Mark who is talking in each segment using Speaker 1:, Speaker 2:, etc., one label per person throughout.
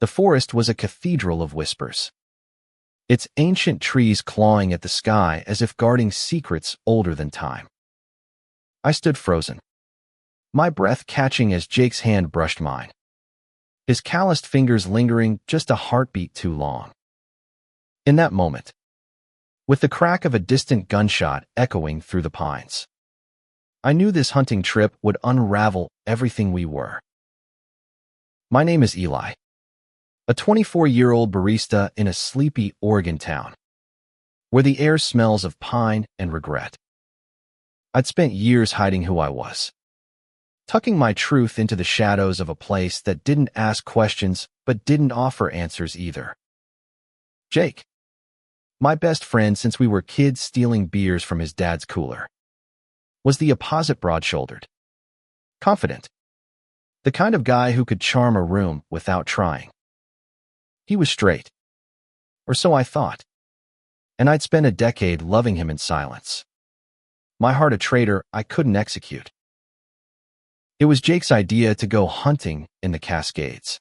Speaker 1: The forest was a cathedral of whispers, its ancient trees clawing at the sky as if guarding secrets older than time. I stood frozen, my breath catching as Jake's hand brushed mine, his calloused fingers lingering just a heartbeat too long. In that moment, with the crack of a distant gunshot echoing through the pines, I knew this hunting trip would unravel everything we were. My name is Eli, a 24-year-old barista in a sleepy Oregon town, where the air smells of pine and regret. I'd spent years hiding who I was, tucking my truth into the shadows of a place that didn't ask questions but didn't offer answers either. Jake, my best friend since we were kids stealing beers from his dad's cooler, was the opposite broad-shouldered, confident, the kind of guy who could charm a room without trying. He was straight, or so I thought, and I'd spent a decade loving him in silence. My heart a traitor I couldn't execute. It was Jake's idea to go hunting in the Cascades,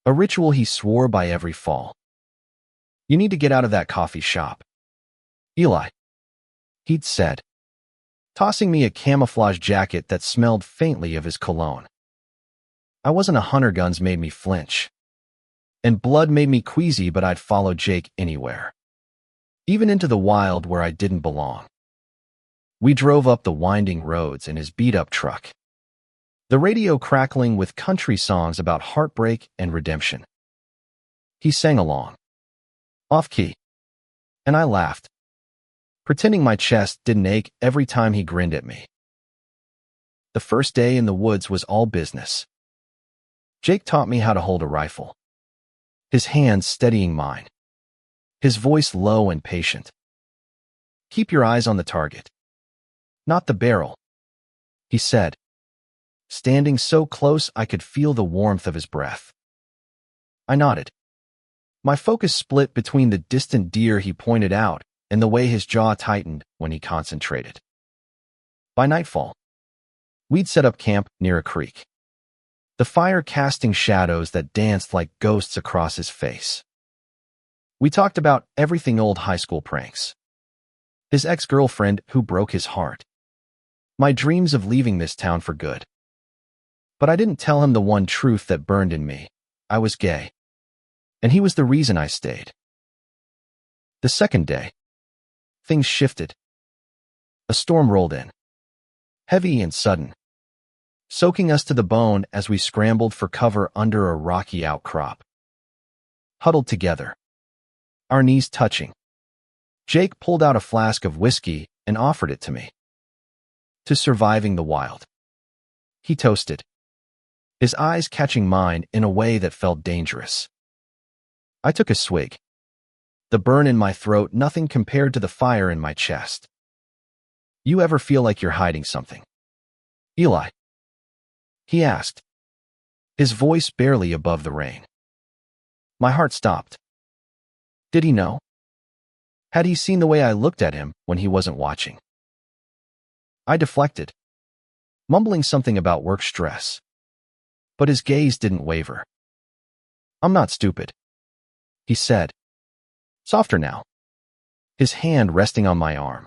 Speaker 1: a ritual he swore by every fall. "You need to get out of that coffee shop, Eli," he'd said, tossing me a camouflage jacket that smelled faintly of his cologne. I wasn't a hunter, guns made me flinch, and blood made me queasy, but I'd follow Jake anywhere, even into the wild where I didn't belong. We drove up the winding roads in his beat-up truck, the radio crackling with country songs about heartbreak and redemption. He sang along, off-key, and I laughed, pretending my chest didn't ache every time he grinned at me. The first day in the woods was all business. Jake taught me how to hold a rifle, his hands steadying mine, his voice low and patient. "Keep your eyes on the target, not the barrel," he said, standing so close I could feel the warmth of his breath. I nodded, my focus split between the distant deer he pointed out and the way his jaw tightened when he concentrated. By nightfall, we'd set up camp near a creek, the fire casting shadows that danced like ghosts across his face. We talked about everything: old high school pranks, his ex-girlfriend who broke his heart, my dreams of leaving this town for good. But I didn't tell him the one truth that burned in me: I was gay, and he was the reason I stayed. The second day, things shifted. A storm rolled in, heavy and sudden, soaking us to the bone as we scrambled for cover under a rocky outcrop. Huddled together, our knees touching, Jake pulled out a flask of whiskey and offered it to me. To surviving the wild, he toasted, his eyes catching mine in a way that felt dangerous. I took a swig, the burn in my throat nothing compared to the fire in my chest. "You ever feel like you're hiding something, Eli?" he asked, his voice barely above the rain. My heart stopped. Did he know? Had he seen the way I looked at him when he wasn't watching? I deflected, mumbling something about work stress, but his gaze didn't waver. "I'm not stupid," he said, softer now, his hand resting on my arm.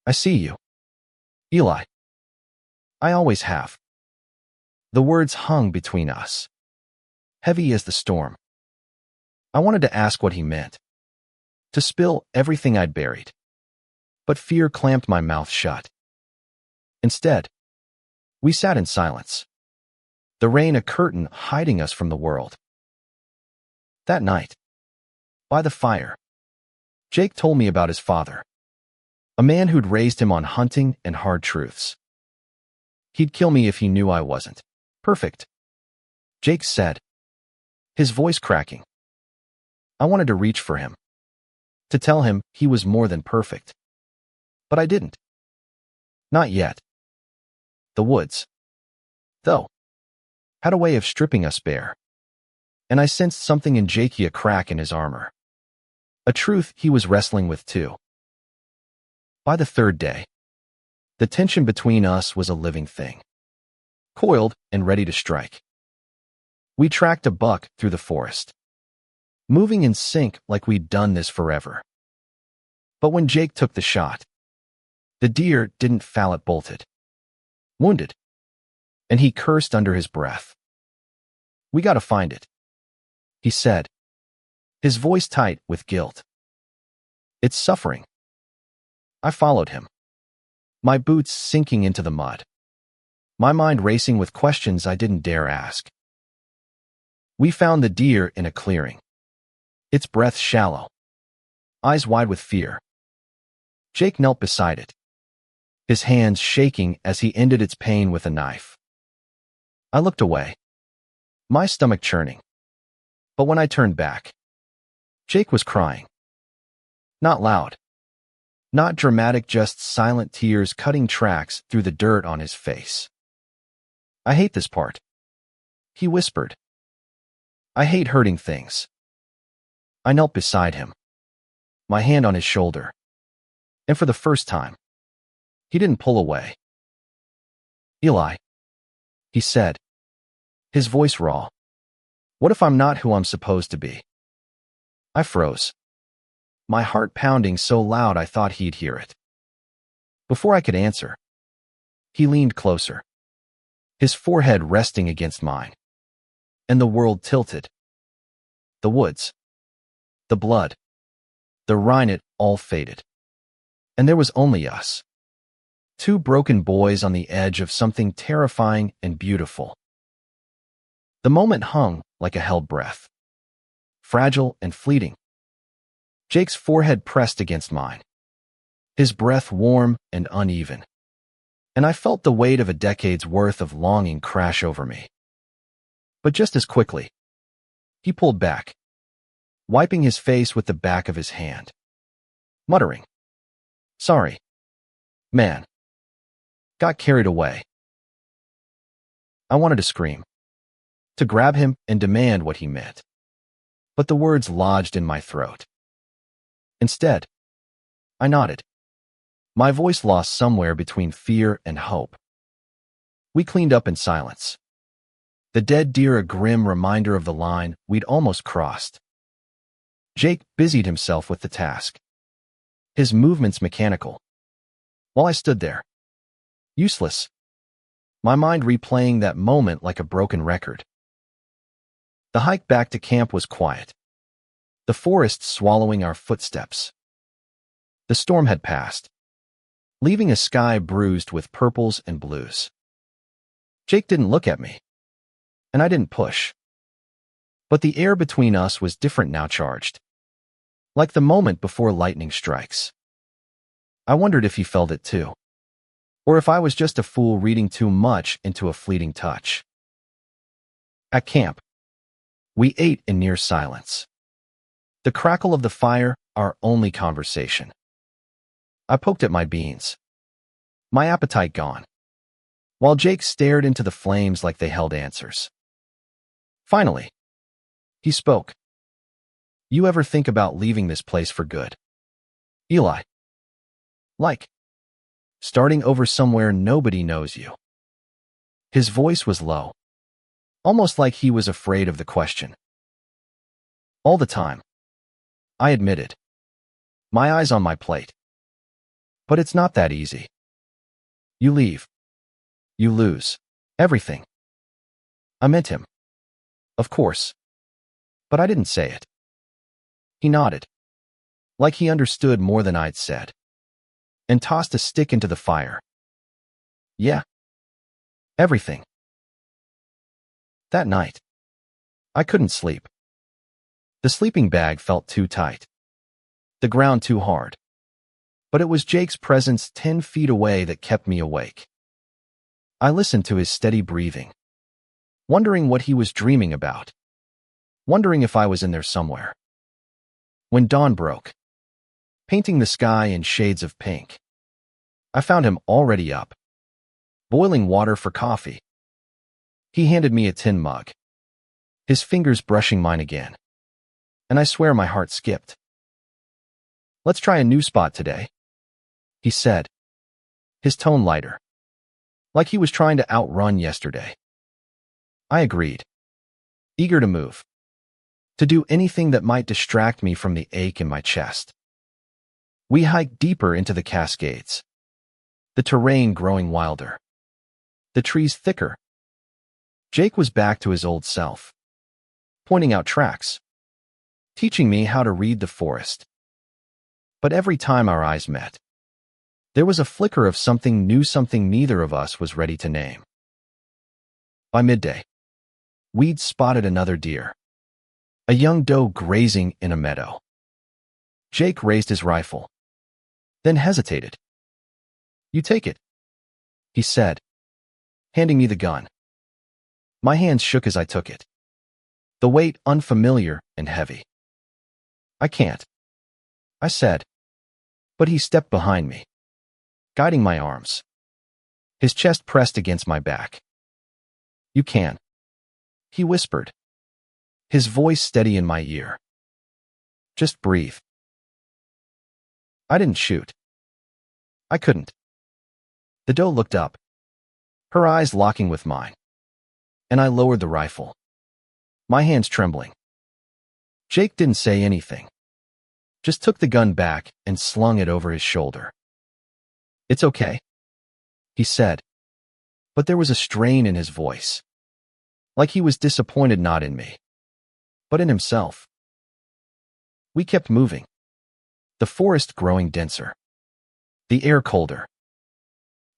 Speaker 1: "I see you, Eli. I always have." The words hung between us, heavy as the storm. I wanted to ask what he meant, to spill everything I'd buried, but fear clamped my mouth shut. Instead, we sat in silence, the rain a curtain hiding us from the world. That night, by the fire, Jake told me about his father, a man who'd raised him on hunting and hard truths. He'd kill me if he knew I wasn't perfect, Jake said, his voice cracking. I wanted to reach for him, to tell him he was more than perfect. But I didn't. Not yet. The woods, though, had a way of stripping us bare, and I sensed something in Jake, a crack in his armor, a truth he was wrestling with too. By the third day, the tension between us was a living thing, coiled and ready to strike. We tracked a buck through the forest, moving in sync like we'd done this forever. But when Jake took the shot, the deer didn't fall, it bolted, wounded, and he cursed under his breath. "We gotta find it," he said, his voice tight with guilt. "It's suffering." I followed him, my boots sinking into the mud, my mind racing with questions I didn't dare ask. We found the deer in a clearing, its breath shallow, eyes wide with fear. Jake knelt beside it, his hands shaking as he ended its pain with a knife. I looked away, my stomach churning. But when I turned back, Jake was crying. Not loud, not dramatic, just silent tears cutting tracks through the dirt on his face. "I hate this part," he whispered. "I hate hurting things." I knelt beside him, my hand on his shoulder, and for the first time, he didn't pull away. "Eli," he said, his voice raw, "what if I'm not who I'm supposed to be?" I froze, my heart pounding so loud I thought he'd hear it. Before I could answer, he leaned closer, his forehead resting against mine, and the world tilted. The woods, the blood, the Rhine, it all faded. And there was only us, two broken boys on the edge of something terrifying and beautiful. The moment hung like a held breath, fragile and fleeting. Jake's forehead pressed against mine, his breath warm and uneven, and I felt the weight of a decade's worth of longing crash over me. But just as quickly, he pulled back, wiping his face with the back of his hand, muttering, "Sorry, man. Got carried away." I wanted to scream, to grab him and demand what he meant, but the words lodged in my throat. Instead, I nodded, my voice lost somewhere between fear and hope. We cleaned up in silence, the dead deer a grim reminder of the line we'd almost crossed. Jake busied himself with the task, his movements mechanical, while I stood there, useless, my mind replaying that moment like a broken record. The hike back to camp was quiet, the forest swallowing our footsteps. The storm had passed, leaving a sky bruised with purples and blues. Jake didn't look at me, and I didn't push. But the air between us was different now, charged, like the moment before lightning strikes. I wondered if he felt it too, or if I was just a fool reading too much into a fleeting touch. At camp, we ate in near silence, the crackle of the fire our only conversation. I poked at my beans, my appetite gone, while Jake stared into the flames like they held answers. Finally, he spoke. "You ever think about leaving this place for good, Eli? Like starting over somewhere nobody knows you?" His voice was low, almost like he was afraid of the question. "All the time," I admitted, my eyes on my plate. "But it's not that easy. You leave, you lose everything." I meant him, of course, but I didn't say it. He nodded, like he understood more than I'd said, and tossed a stick into the fire. "Yeah, everything." That night, I couldn't sleep. The sleeping bag felt too tight, the ground too hard. But it was Jake's presence 10 feet away that kept me awake. I listened to his steady breathing, wondering what he was dreaming about, wondering if I was in there somewhere. When dawn broke, painting the sky in shades of pink, I found him already up, boiling water for coffee. He handed me a tin mug, his fingers brushing mine again, and I swear my heart skipped. "Let's try a new spot today," he said, his tone lighter, like he was trying to outrun yesterday. I agreed. eager to move, to do anything that might distract me from the ache in my chest. We hiked deeper into the Cascades, the terrain growing wilder, the trees thicker. Jake was back to his old self, pointing out tracks, teaching me how to read the forest. But every time our eyes met, there was a flicker of something new, something neither of us was ready to name. By midday, we'd spotted another deer, a young doe grazing in a meadow. Jake raised his rifle, then hesitated. "You take it," he said, handing me the gun. My hands shook as I took it, the weight unfamiliar and heavy. "I can't," I said, but he stepped behind me, guiding my arms. His chest pressed against my back. "You can," he whispered, his voice steady in my ear. "Just breathe." I didn't shoot. I couldn't. The doe looked up, her eyes locking with mine, and I lowered the rifle, my hands trembling. Jake didn't say anything, just took the gun back and slung it over his shoulder. "It's okay," he said, but there was a strain in his voice, like he was disappointed not in me, but in himself. We kept moving, the forest growing denser, the air colder.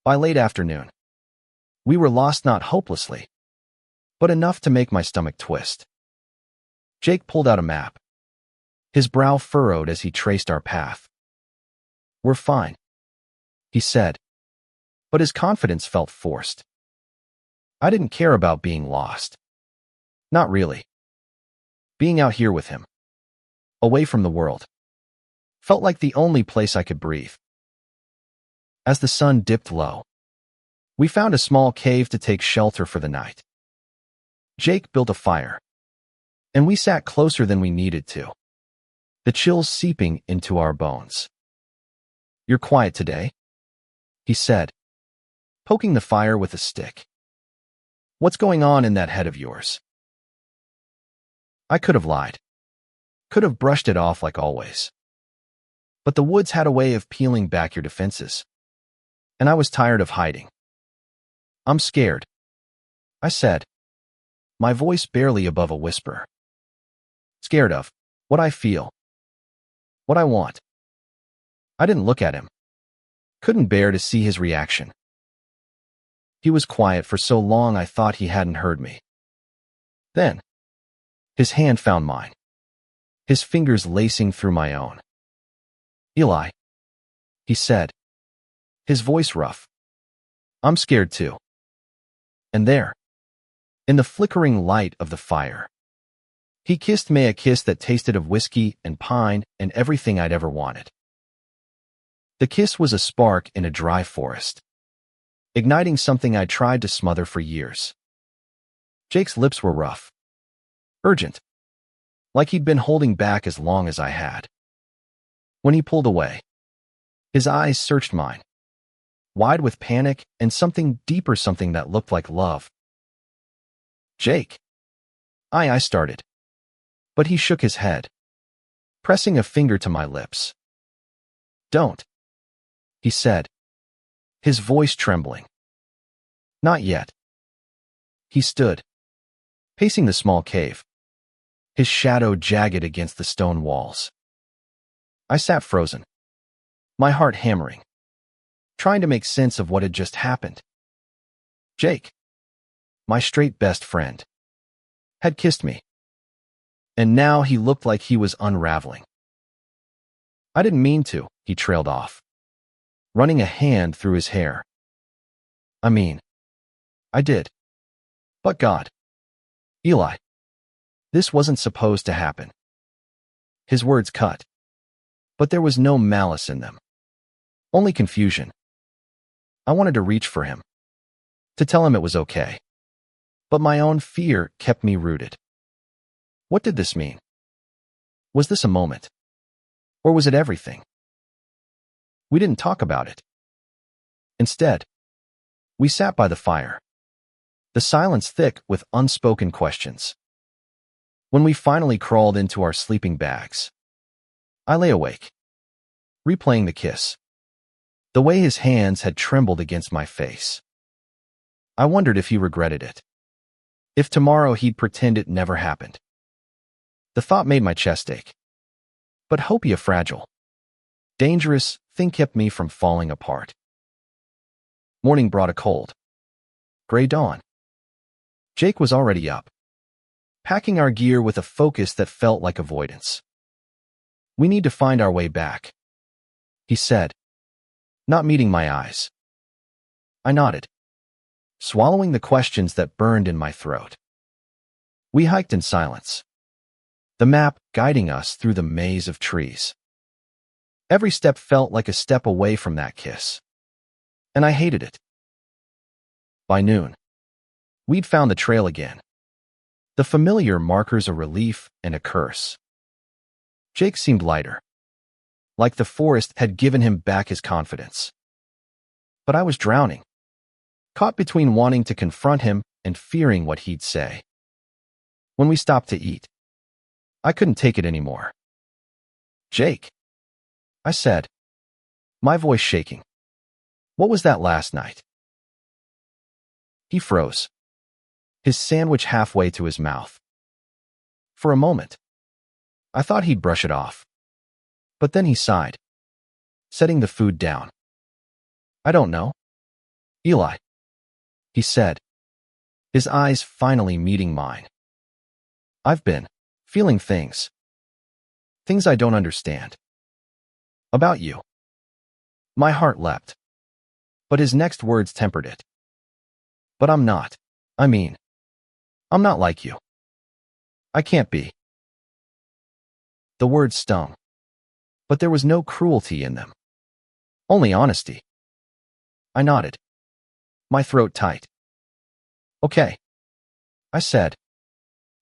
Speaker 1: By late afternoon, we were lost, not hopelessly, but enough to make my stomach twist. Jake pulled out a map, his brow furrowed as he traced our path. "We're fine," he said, but his confidence felt forced. I didn't care about being lost. Not really. Being out here with him, away from the world, felt like the only place I could breathe. As the sun dipped low, we found a small cave to take shelter for the night. Jake built a fire, and we sat closer than we needed to, the chills seeping into our bones. "You're quiet today," he said, poking the fire with a stick. "What's going on in that head of yours?" I could have lied, could have brushed it off like always. But the woods had a way of peeling back your defenses, and I was tired of hiding. "I'm scared," I said, my voice barely above a whisper. "Scared of what I feel, what I want." I didn't look at him, couldn't bear to see his reaction. He was quiet for so long I thought he hadn't heard me. Then, his hand found mine, his fingers lacing through my own. "Eli," he said, his voice rough. "I'm scared too." And there, in the flickering light of the fire, he kissed me, a kiss that tasted of whiskey and pine and everything I'd ever wanted. The kiss was a spark in a dry forest, igniting something I'd tried to smother for years. Jake's lips were rough, urgent, like he'd been holding back as long as I had. When he pulled away, his eyes searched mine, wide with panic and something deeper, something that looked like love. "Jake," I started, but he shook his head, pressing a finger to my lips. "Don't," he said, his voice trembling. "Not yet." He stood, pacing the small cave, his shadow jagged against the stone walls. I sat frozen, my heart hammering, trying to make sense of what had just happened. Jake, my straight best friend, had kissed me, and now he looked like he was unraveling. "I didn't mean to," he trailed off, running a hand through his hair. "I mean, I did. But God, Eli, this wasn't supposed to happen." His words cut, but there was no malice in them, only confusion. I wanted to reach for him, to tell him it was okay, but my own fear kept me rooted. What did this mean? Was this a moment? Or was it everything? We didn't talk about it. Instead, we sat by the fire, the silence thick with unspoken questions. When we finally crawled into our sleeping bags, I lay awake, replaying the kiss, the way his hands had trembled against my face. I wondered if he regretted it, if tomorrow he'd pretend it never happened. The thought made my chest ache. But hope a fragile, dangerous thing kept me from falling apart. Morning brought a cold, gray dawn. Jake was already up, packing our gear with a focus that felt like avoidance. "We need to find our way back," he said, not meeting my eyes. I nodded, swallowing the questions that burned in my throat. We hiked in silence, the map guiding us through the maze of trees. Every step felt like a step away from that kiss, and I hated it. By noon, we'd found the trail again, the familiar markers a relief and a curse. Jake seemed lighter, like the forest had given him back his confidence. But I was drowning, caught between wanting to confront him and fearing what he'd say. When we stopped to eat, I couldn't take it anymore. "Jake," I said, my voice shaking, "what was that last night?" He froze, his sandwich halfway to his mouth. For a moment, I thought he'd brush it off. But then he sighed, setting the food down. "I don't know, Eli," he said, his eyes finally meeting mine. "I've been feeling things I don't understand. About you." My heart leapt, but his next words tempered it. "But I'm not. I'm not like you. I can't be." The words stung, but there was no cruelty in them, only honesty. I nodded, my throat tight. "Okay," I said,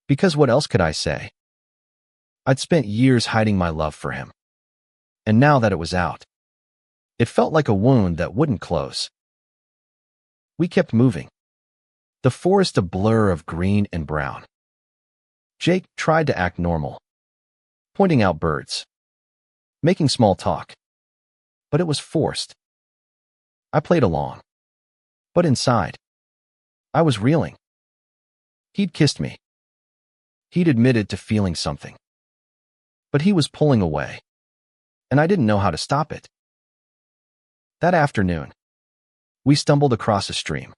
Speaker 1: because what else could I say? I'd spent years hiding my love for him, and now that it was out, it felt like a wound that wouldn't close. We kept moving, the forest a blur of green and brown. Jake tried to act normal, pointing out birds, making small talk, but it was forced. I played along, but inside, I was reeling. He'd kissed me. He'd admitted to feeling something. But he was pulling away, and I didn't know how to stop it. That afternoon, we stumbled across a stream,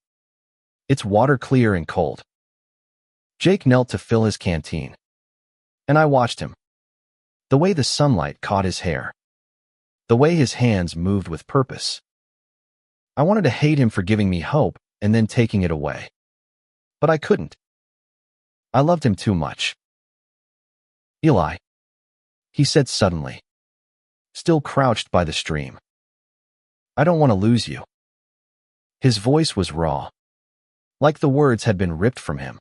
Speaker 1: its water clear and cold. Jake knelt to fill his canteen, and I watched him. The way the sunlight caught his hair, the way his hands moved with purpose. I wanted to hate him for giving me hope and then taking it away. But I couldn't. I loved him too much. "Eli," he said suddenly, still crouched by the stream, "I don't want to lose you." His voice was raw, like the words had been ripped from him.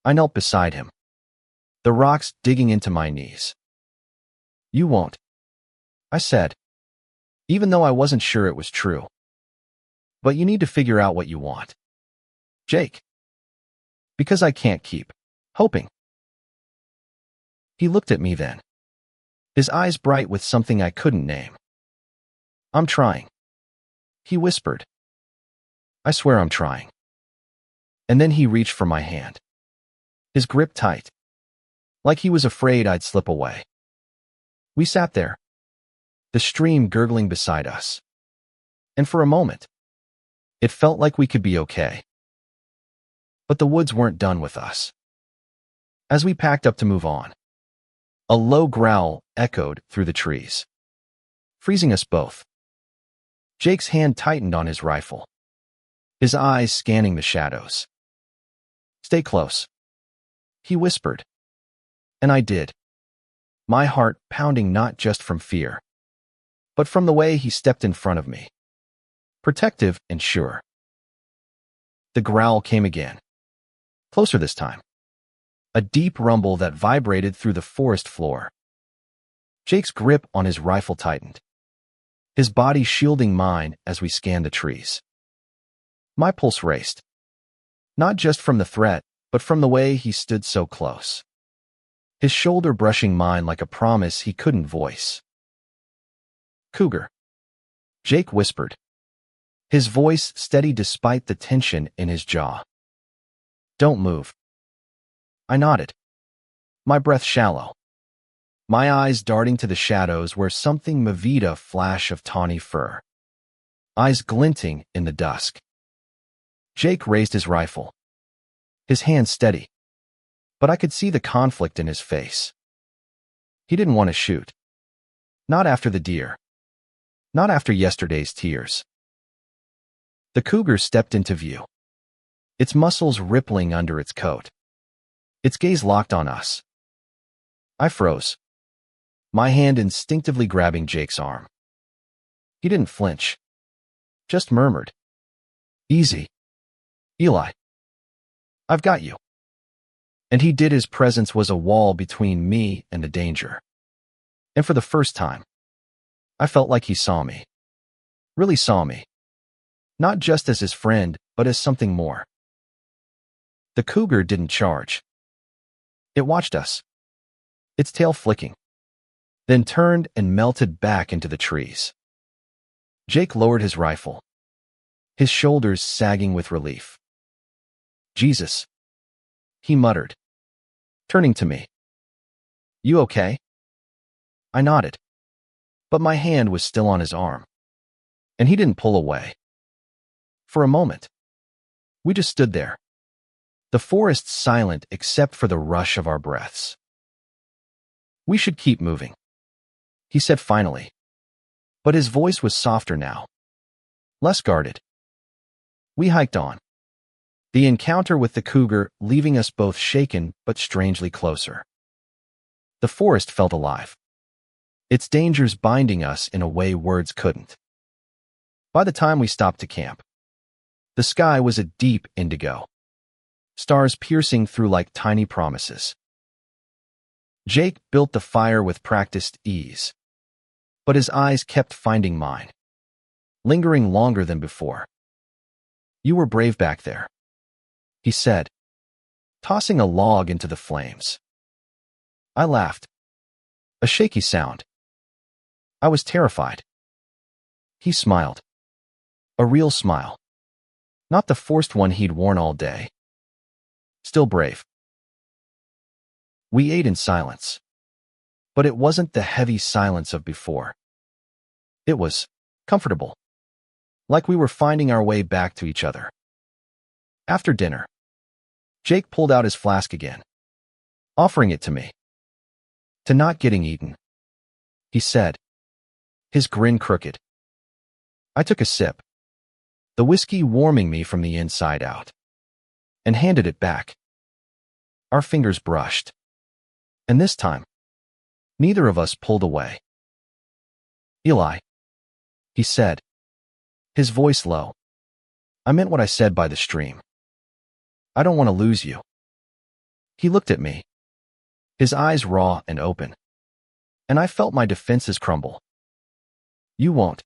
Speaker 1: I knelt beside him, the rocks digging into my knees. "You won't," I said, even though I wasn't sure it was true. "But you need to figure out what you want, Jake. Because I can't keep hoping." He looked at me then, his eyes bright with something I couldn't name. "I'm trying," he whispered. "I swear I'm trying." And then he reached for my hand, his grip tight, like he was afraid I'd slip away. We sat there, the stream gurgling beside us. And for a moment, it felt like we could be okay. But the woods weren't done with us. As we packed up to move on, a low growl echoed through the trees, freezing us both. Jake's hand tightened on his rifle, his eyes scanning the shadows. "Stay close," he whispered. And I did, my heart pounding not just from fear, but from the way he stepped in front of me, protective and sure. The growl came again, closer this time, a deep rumble that vibrated through the forest floor. Jake's grip on his rifle tightened, his body shielding mine as we scanned the trees. My pulse raced, not just from the threat, but from the way he stood so close. his shoulder brushing mine like a promise he couldn't voice. "Cougar," Jake whispered, his voice steady despite the tension in his jaw. "Don't move." I nodded, my breath shallow, my eyes darting to the shadows where something Mavita flash of tawny fur, eyes glinting in the dusk. Jake raised his rifle, his hand steady, but I could see the conflict in his face. He didn't want to shoot. Not after the deer. Not after yesterday's tears. The cougar stepped into view, its muscles rippling under its coat, its gaze locked on us. I froze, my hand instinctively grabbing Jake's arm. He didn't flinch, just murmured, "Easy, Eli. I've got you." And he did. His presence was a wall between me and the danger. And for the first time, I felt like he saw me. Really saw me. Not just as his friend, but as something more. The cougar didn't charge. It watched us, its tail flicking, then turned and melted back into the trees. Jake lowered his rifle, his shoulders sagging with relief. "Jesus," he muttered, turning to me. "You okay?" I nodded, but my hand was still on his arm, and he didn't pull away. For a moment, we just stood there, the forest silent except for the rush of our breaths. "We should keep moving," he said finally, but his voice was softer now, less guarded. We hiked on, the encounter with the cougar leaving us both shaken but strangely closer. The forest felt alive, its dangers binding us in a way words couldn't. By the time we stopped to camp, the sky was a deep indigo, stars piercing through like tiny promises. Jake built the fire with practiced ease, but his eyes kept finding mine, lingering longer than before. "You were brave back there," he said, tossing a log into the flames. I laughed, a shaky sound. I was terrified. He smiled, a real smile, not the forced one he'd worn all day. "Still brave." We ate in silence, but it wasn't the heavy silence of before. It was comfortable, like we were finding our way back to each other. After dinner, Jake pulled out his flask again, offering it to me. "To not getting eaten," he said, his grin crooked. I took a sip, the whiskey warming me from the inside out, and handed it back. Our fingers brushed, and this time, neither of us pulled away. "Eli," he said, his voice low. "I meant what I said by the stream. I don't want to lose you." He looked at me, his eyes raw and open, and I felt my defenses crumble. "You won't,"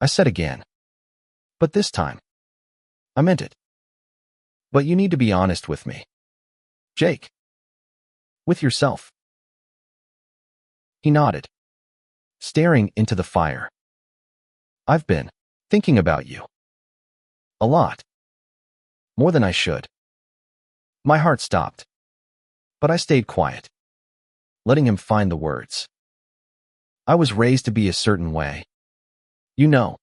Speaker 1: I said again. But this time, I meant it. "But you need to be honest with me, Jake. With yourself." He nodded, staring into the fire. "I've been thinking about you. A lot. More than I should." My heart stopped, but I stayed quiet, letting him find the words. "I was raised to be a certain way. You know.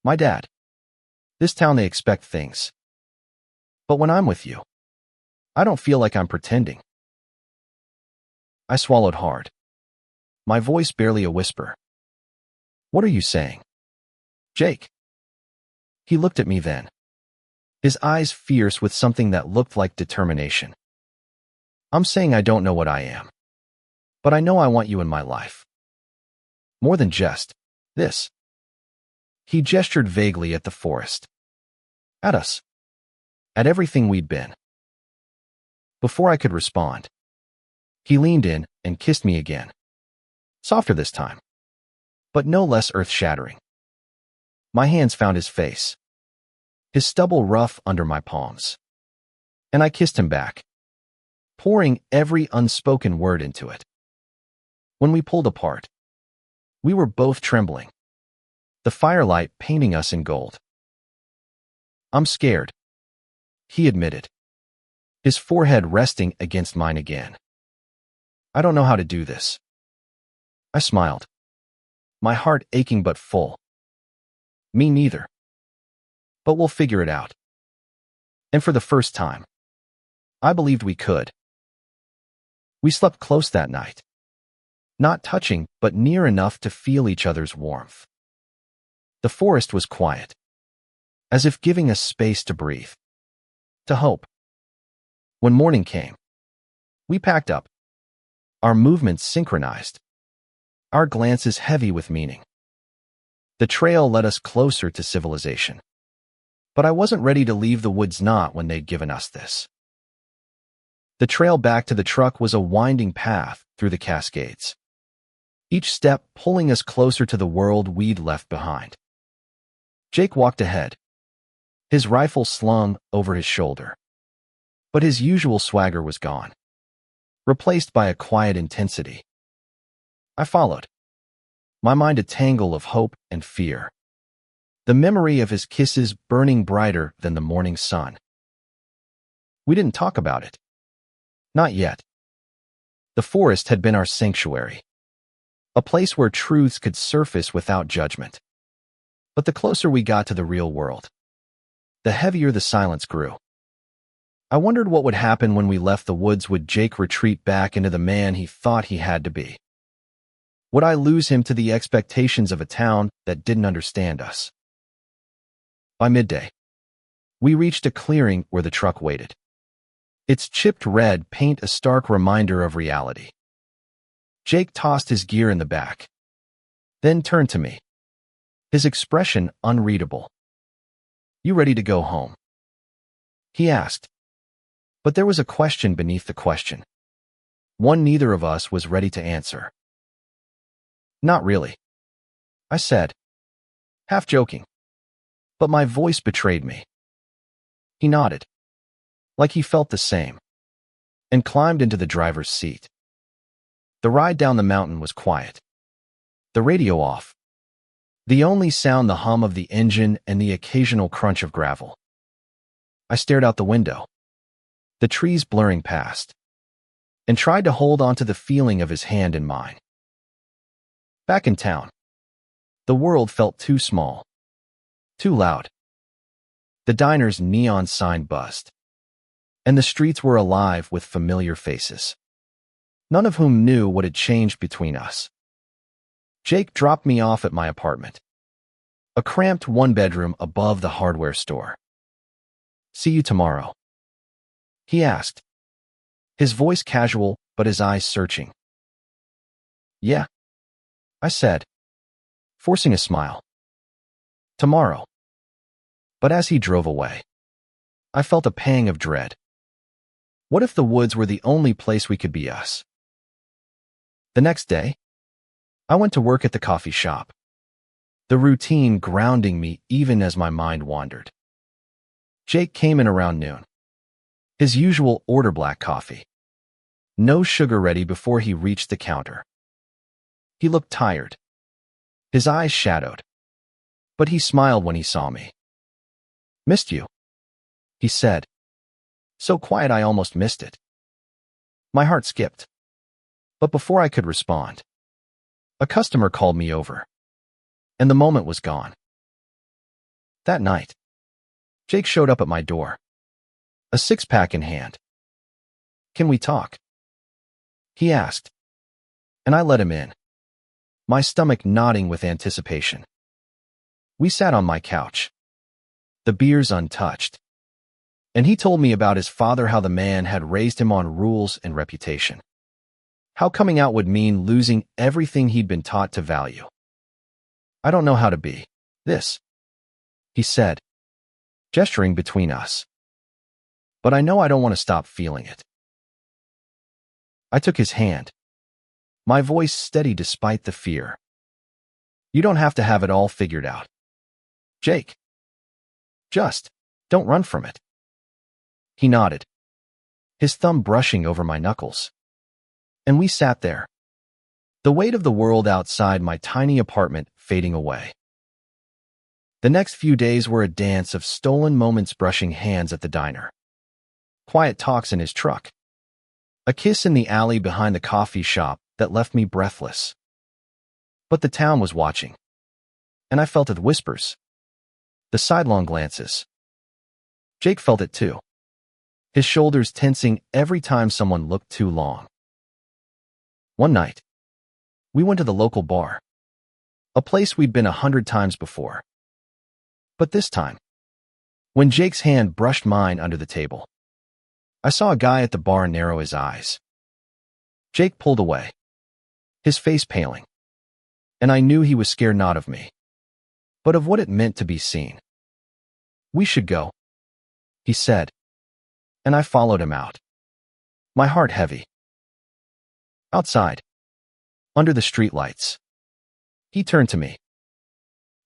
Speaker 1: My dad. This town, they expect things. But when I'm with you, I don't feel like I'm pretending." I swallowed hard, my voice barely a whisper. "What are you saying, Jake?" He looked at me then, his eyes fierce with something that looked like determination. "I'm saying I don't know what I am, but I know I want you in my life. More than just this." He gestured vaguely at the forest, at us, at everything we'd been. Before I could respond, he leaned in and kissed me again, softer this time, but no less earth-shattering. My hands found his face, his stubble rough under my palms, and I kissed him back, pouring every unspoken word into it. When we pulled apart, we were both trembling, the firelight painting us in gold. "I'm scared," he admitted, his forehead resting against mine again. "I don't know how to do this." I smiled, my heart aching but full. "Me neither. But we'll figure it out." And for the first time, I believed we could. We slept close that night, not touching, but near enough to feel each other's warmth. The forest was quiet, as if giving us space to breathe, to hope. When morning came, we packed up, our movements synchronized, our glances heavy with meaning. The trail led us closer to civilization, but I wasn't ready to leave the woods not when they'd given us this. The trail back to the truck was a winding path through the Cascades, each step pulling us closer to the world we'd left behind. Jake walked ahead, his rifle slung over his shoulder, but his usual swagger was gone, replaced by a quiet intensity. I followed, my mind a tangle of hope and fear, the memory of his kisses burning brighter than the morning sun. We didn't talk about it. Not yet. The forest had been our sanctuary, a place where truths could surface without judgment. But the closer we got to the real world, the heavier the silence grew. I wondered what would happen when we left the woods. Would Jake retreat back into the man he thought he had to be? Would I lose him to the expectations of a town that didn't understand us? By midday, we reached a clearing where the truck waited, its chipped red paint a stark reminder of reality. Jake tossed his gear in the back, then turned to me, his expression unreadable. "You ready to go home?" he asked. But there was a question beneath the question, one neither of us was ready to answer. "Not really," I said, half joking, but my voice betrayed me. He nodded, like he felt the same, and climbed into the driver's seat. The ride down the mountain was quiet, the radio off, the only sound the hum of the engine and the occasional crunch of gravel. I stared out the window, the trees blurring past, and tried to hold on to the feeling of his hand in mine. Back in town, the world felt too small, too loud. The diner's neon sign buzzed, and the streets were alive with familiar faces, none of whom knew what had changed between us. Jake dropped me off at my apartment, a cramped one-bedroom above the hardware store. "See you tomorrow?" he asked, his voice casual but his eyes searching. "Yeah," I said, forcing a smile. "Tomorrow." But as he drove away, I felt a pang of dread. What if the woods were the only place we could be us? The next day, I went to work at the coffee shop, the routine grounding me even as my mind wandered. Jake came in around noon, his usual order black coffee, no sugar ready before he reached the counter. He looked tired, his eyes shadowed, but he smiled when he saw me. "Missed you," he said, so quiet I almost missed it. My heart skipped, but before I could respond, a customer called me over, and the moment was gone. That night, Jake showed up at my door, a six-pack in hand. "Can we talk?" he asked, and I let him in, my stomach nodding with anticipation. We sat on my couch, the beers untouched, and he told me about his father, how the man had raised him on rules and reputation, how coming out would mean losing everything he'd been taught to value. "I don't know how to be this," he said, gesturing between us. "But I know I don't want to stop feeling it." I took his hand, my voice steady despite the fear. "You don't have to have it all figured out, Jake. Just don't run from it." He nodded, his thumb brushing over my knuckles. And we sat there, the weight of the world outside my tiny apartment fading away. The next few days were a dance of stolen moments, brushing hands at the diner, quiet talks in his truck, a kiss in the alley behind the coffee shop that left me breathless. But the town was watching, and I felt the whispers, the sidelong glances. Jake felt it too, his shoulders tensing every time someone looked too long. One night, we went to the local bar, a place we'd been 100 times before. But this time, when Jake's hand brushed mine under the table, I saw a guy at the bar narrow his eyes. Jake pulled away, his face paling, and I knew he was scared not of me, but of what it meant to be seen. "We should go," he said, and I followed him out, my heart heavy. Outside, under the streetlights, he turned to me.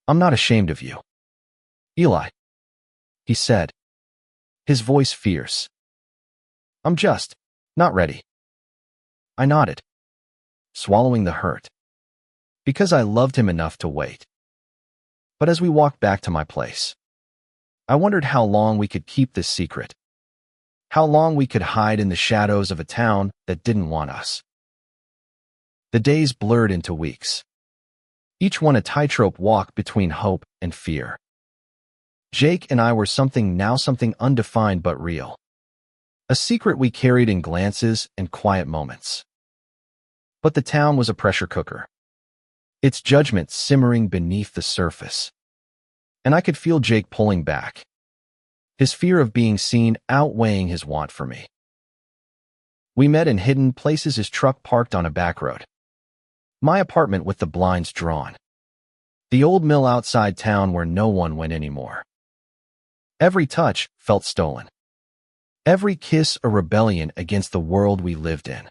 Speaker 1: "I'm not ashamed of you, Eli," he said, his voice fierce. "I'm just not ready." I nodded, swallowing the hurt, because I loved him enough to wait. But as we walked back to my place, I wondered how long we could keep this secret, how long we could hide in the shadows of a town that didn't want us. The days blurred into weeks, each one a tightrope walk between hope and fear. Jake and I were something undefined but real, a secret we carried in glances and quiet moments. But the town was a pressure cooker, its judgment simmering beneath the surface. And I could feel Jake pulling back, his fear of being seen outweighing his want for me. We met in hidden places, his truck parked on a back road, my apartment with the blinds drawn, the old mill outside town where no one went anymore. Every touch felt stolen, every kiss a rebellion against the world we lived in.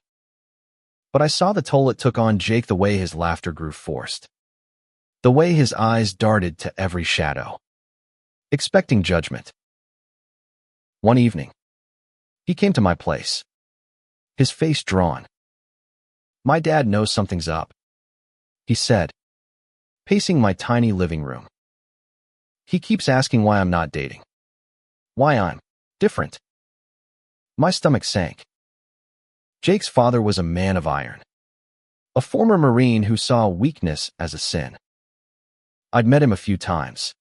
Speaker 1: But I saw the toll it took on Jake, the way his laughter grew forced, the way his eyes darted to every shadow, expecting judgment. One evening, he came to my place, his face drawn. "My dad knows something's up," he said, pacing my tiny living room. "He keeps asking why I'm not dating, why I'm different." My stomach sank. Jake's father was a man of iron, a former Marine who saw weakness as a sin. I'd met him a few times,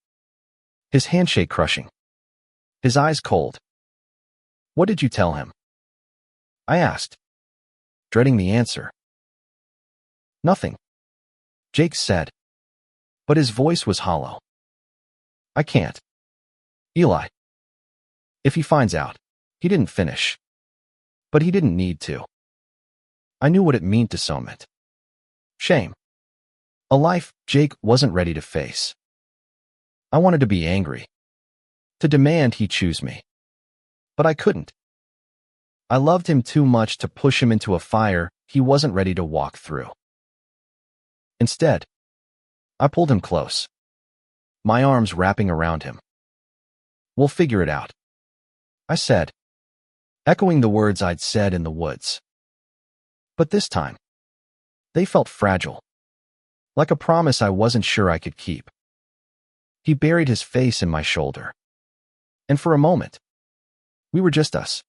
Speaker 1: his handshake crushing, his eyes cold. "What did you tell him?" I asked, dreading the answer. "Nothing," Jake said, but his voice was hollow. "I can't, Eli. If he finds out," he didn't finish, but he didn't need to. I knew what it meant to Somit. Shame. A life Jake wasn't ready to face. I wanted to be angry, to demand he choose me, but I couldn't. I loved him too much to push him into a fire he wasn't ready to walk through. Instead, I pulled him close, my arms wrapping around him. "We'll figure it out," I said, echoing the words I'd said in the woods. But this time, they felt fragile, like a promise I wasn't sure I could keep. He buried his face in my shoulder, and for a moment, we were just us,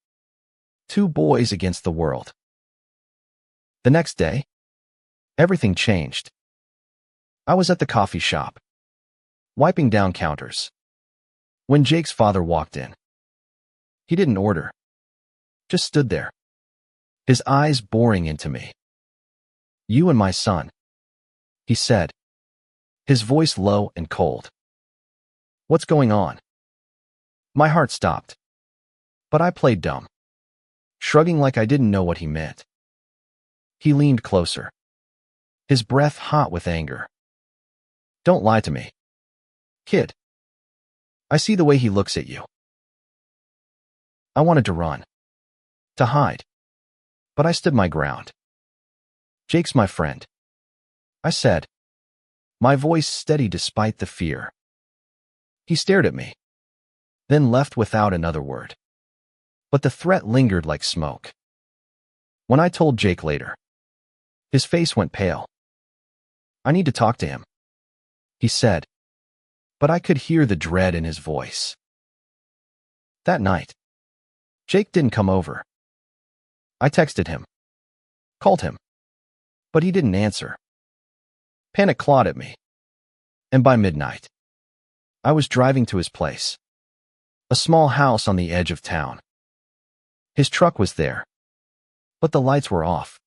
Speaker 1: two boys against the world. The next day, everything changed. I was at the coffee shop, wiping down counters, when Jake's father walked in. He didn't order, just stood there, his eyes boring into me. "You and my son," he said, his voice low and cold. "What's going on?" My heart stopped, but I played dumb, shrugging like I didn't know what he meant. He leaned closer, his breath hot with anger. "Don't lie to me, kid. I see the way he looks at you." I wanted to run, to hide, but I stood my ground. "Jake's my friend," I said, my voice steady despite the fear. He stared at me, then left without another word. But the threat lingered like smoke. When I told Jake later, his face went pale. "I need to talk to him," he said, but I could hear the dread in his voice. That night, Jake didn't come over. I texted him, called him, but he didn't answer. Panic clawed at me, and by midnight, I was driving to his place, a small house on the edge of town. His truck was there, but the lights were off.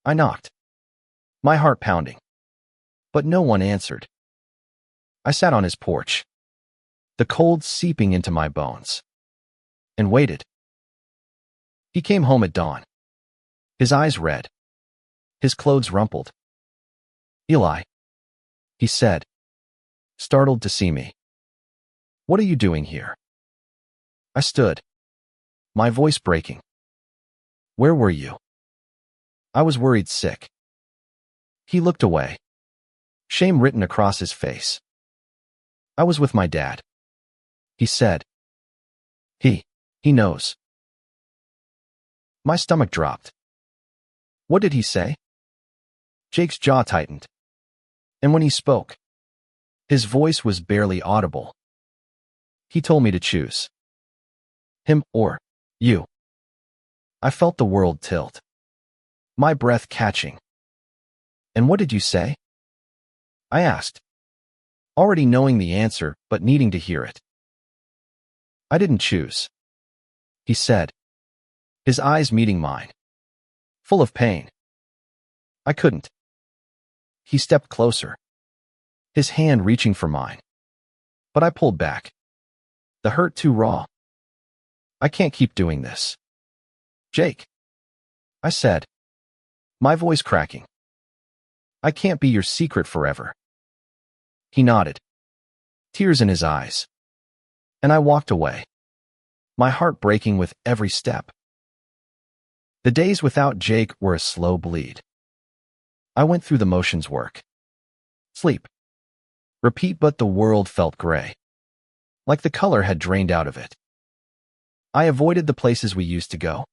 Speaker 1: I knocked, my heart pounding, but no one answered. I sat on his porch, the cold seeping into my bones, and waited. He came home at dawn, his eyes red, his clothes rumpled. "Eli," he said, startled to see me. "What are you doing here?" I stood, my voice breaking. "Where were you?" I was worried sick. He looked away, shame written across his face. "I was with my dad," he said. He knows." My stomach dropped. What did he say? Jake's jaw tightened, and when he spoke, his voice was barely audible. He told me to choose him or you. I felt the world tilt, my breath catching. "And what did you say?" I asked, already knowing the answer but needing to hear it. "I didn't choose," he said, his eyes meeting mine, full of pain. "I couldn't." He stepped closer, his hand reaching for mine, but I pulled back. The hurt too raw. "I can't keep doing this, Jake," I said, my voice cracking. "I can't be your secret forever." He nodded, tears in his eyes, and I walked away, my heart breaking with every step. The days without Jake were a slow bleed. I went through the motions: work, sleep, repeat, but the world felt gray, like the color had drained out of it. I avoided the places we used to go,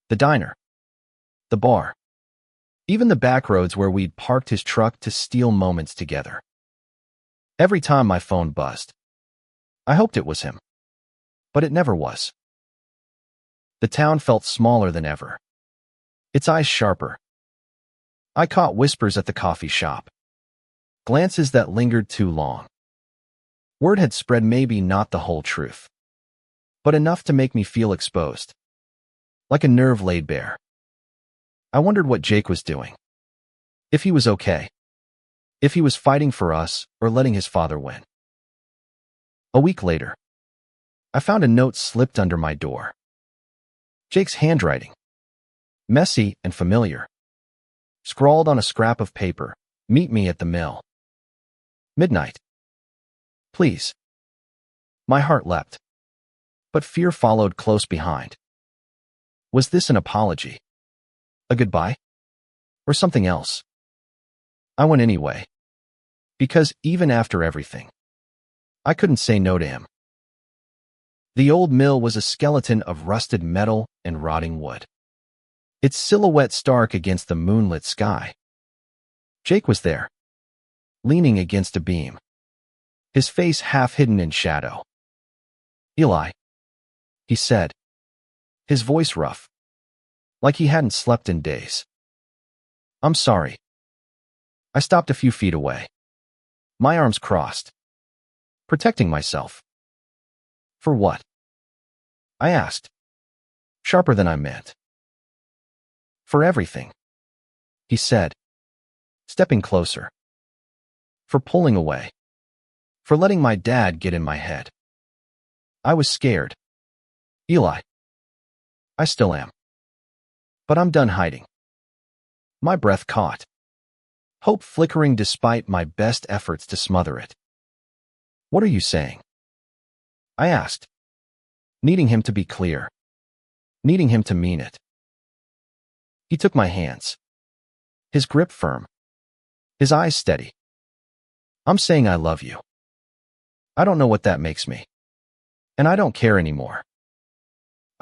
Speaker 1: the diner, the bar, even the back roads where we'd parked his truck to steal moments together. Every time my phone buzzed, I hoped it was him, but it never was. The town felt smaller than ever, its eyes sharper. I caught whispers at the coffee shop, glances that lingered too long. Word had spread, maybe not the whole truth, but enough to make me feel exposed, like a nerve laid bare. I wondered what Jake was doing, if he was okay, if he was fighting for us or letting his father win. A week later, I found a note slipped under my door. Jake's handwriting, messy and familiar, scrawled on a scrap of paper, "Meet me at the mill. Midnight. Please." My heart leapt, but fear followed close behind. Was this an apology, a goodbye, or something else? I went anyway, because even after everything, I couldn't say no to him. The old mill was a skeleton of rusted metal and rotting wood, its silhouette stark against the moonlit sky. Jake was there, leaning against a beam, his face half hidden in shadow. "Eli," he said, his voice rough, like he hadn't slept in days. "I'm sorry." I stopped a few feet away, my arms crossed, protecting myself. "For what?" I asked, sharper than I meant. "For everything," he said, stepping closer. "For pulling away. For letting my dad get in my head." I was scared. "Eli, I still am. But I'm done hiding." My breath caught, hope flickering despite my best efforts to smother it. "What are you saying?" I asked, needing him to be clear, needing him to mean it. He took my hands, his grip firm, his eyes steady. "I'm saying I love you. I don't know what that makes me, and I don't care anymore."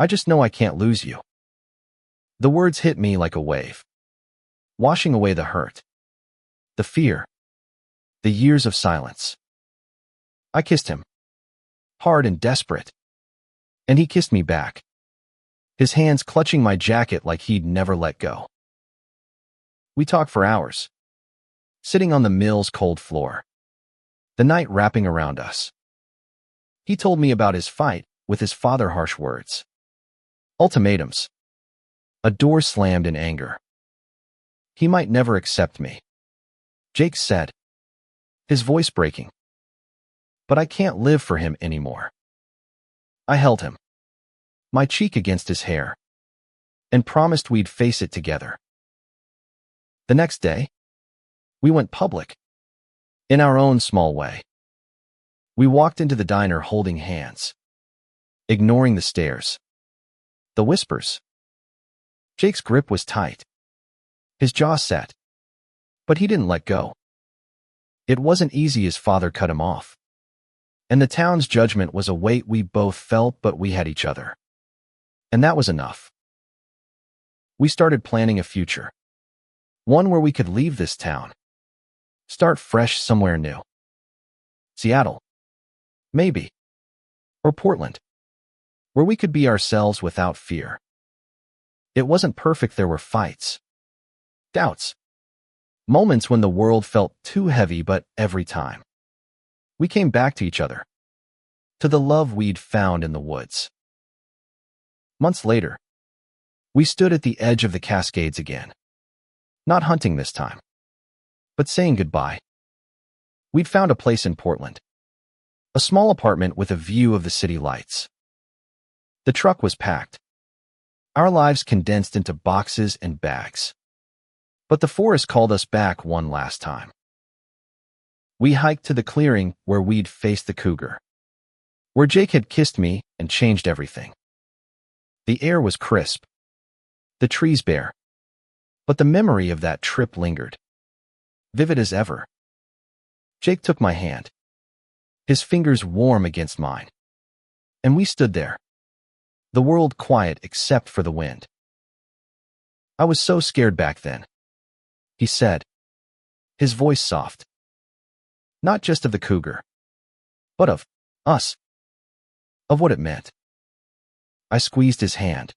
Speaker 1: I just know I can't lose you." The words hit me like a wave, washing away the hurt, the fear, the years of silence. I kissed him, hard and desperate, and he kissed me back, his hands clutching my jacket like he'd never let go. We talked for hours, sitting on the mill's cold floor, the night wrapping around us. He told me about his fight with his father, harsh words, ultimatums, a door slammed in anger. He might never accept me, Jake said, his voice breaking. But I can't live for him anymore. I held him, my cheek against his hair, and promised we'd face it together. The next day, we went public, in our own small way. We walked into the diner holding hands, ignoring the stares, the whispers. Jake's grip was tight, his jaw set, but he didn't let go. It wasn't easy. His father cut him off, and the town's judgment was a weight we both felt, but we had each other. And that was enough. We started planning a future, one where we could leave this town, start fresh somewhere new. Seattle, maybe, or Portland, where we could be ourselves without fear. It wasn't perfect. There were fights, doubts, moments when the world felt too heavy, but every time, we came back to each other, to the love we'd found in the woods. Months later, we stood at the edge of the Cascades again, not hunting this time, but saying goodbye. We'd found a place in Portland, a small apartment with a view of the city lights. The truck was packed, our lives condensed into boxes and bags. But the forest called us back one last time. We hiked to the clearing where we'd faced the cougar, where Jake had kissed me and changed everything. The air was crisp, the trees bare, but the memory of that trip lingered, vivid as ever. Jake took my hand, his fingers warm against mine, and we stood there, the world quiet except for the wind. "I was so scared back then," he said, his voice soft. "Not just of the cougar, but of us, of what it meant." I squeezed his hand,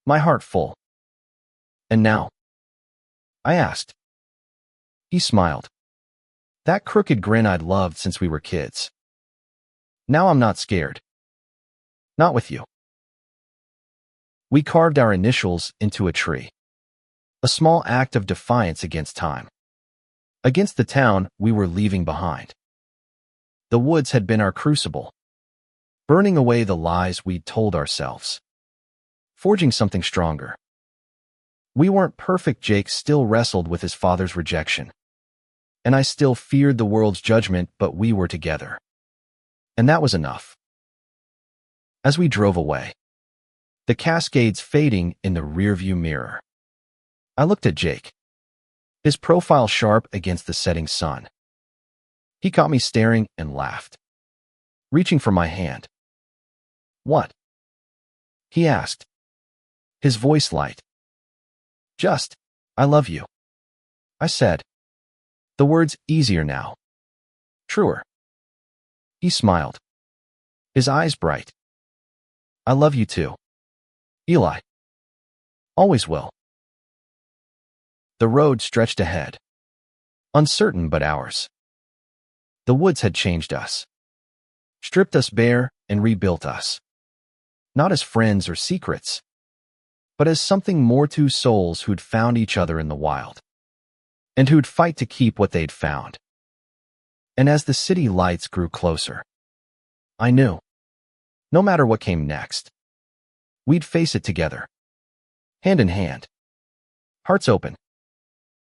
Speaker 1: my heart full. "And now?" I asked. He smiled, that crooked grin I'd loved since we were kids. "Now I'm not scared. Not with you." We carved our initials into a tree, a small act of defiance against time, against the town we were leaving behind. The woods had been our crucible, burning away the lies we'd told ourselves, forging something stronger. We weren't perfect. Jake still wrestled with his father's rejection, and I still feared the world's judgment, but we were together. And that was enough. As we drove away, the Cascades fading in the rearview mirror, I looked at Jake, his profile sharp against the setting sun. He caught me staring and laughed, reaching for my hand. "What?" he asked, his voice light. "Just, I love you," I said, the words easier now, truer. He smiled, his eyes bright. "I love you too, Eli. Always will." The road stretched ahead, uncertain but ours. The woods had changed us, stripped us bare and rebuilt us, not as friends or secrets, but as something more, two souls who'd found each other in the wild, and who'd fight to keep what they'd found. And as the city lights grew closer, I knew, no matter what came next, we'd face it together, hand in hand, hearts open,